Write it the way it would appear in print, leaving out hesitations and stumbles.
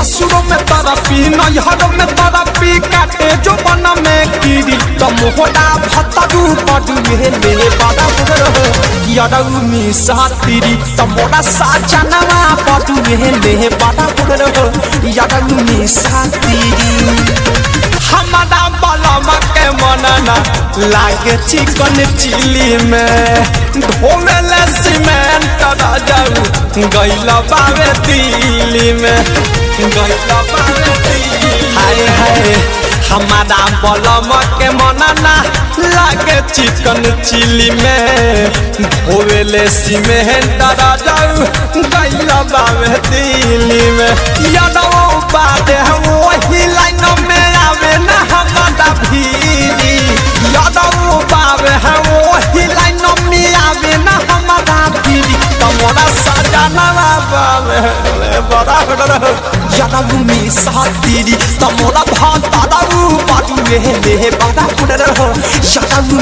ससुरों में तरफी नैहरों में तरफी काटे जो बन में कीड़ी तो मोहरा भतरू पडुए ले बड़ा यरऊ में सातीरी तो मोरा साजनवा पडुए ले बड़ा यरऊ में सातीरी हमारा बलम के मनना लागे चिकन चिली में ढोले सीमेंट जाऊ गैला बावे दिल्ली में गैला बावे दिल्ली हाय हाय हमारा बलम के मनना लागे चिकन चिली में ढोले सीमेंट जाऊ गैला बावे दिल्ली में यादव बादे वही लाइन में आवे ना हमारा भीरी यादव बाबे है वही लाइन में आवे ना हमारा भीरी तमोरा सजना बाबे बड़ा यादव में सातीरी तमोरा भातारू बाटू ले बड़ा यादव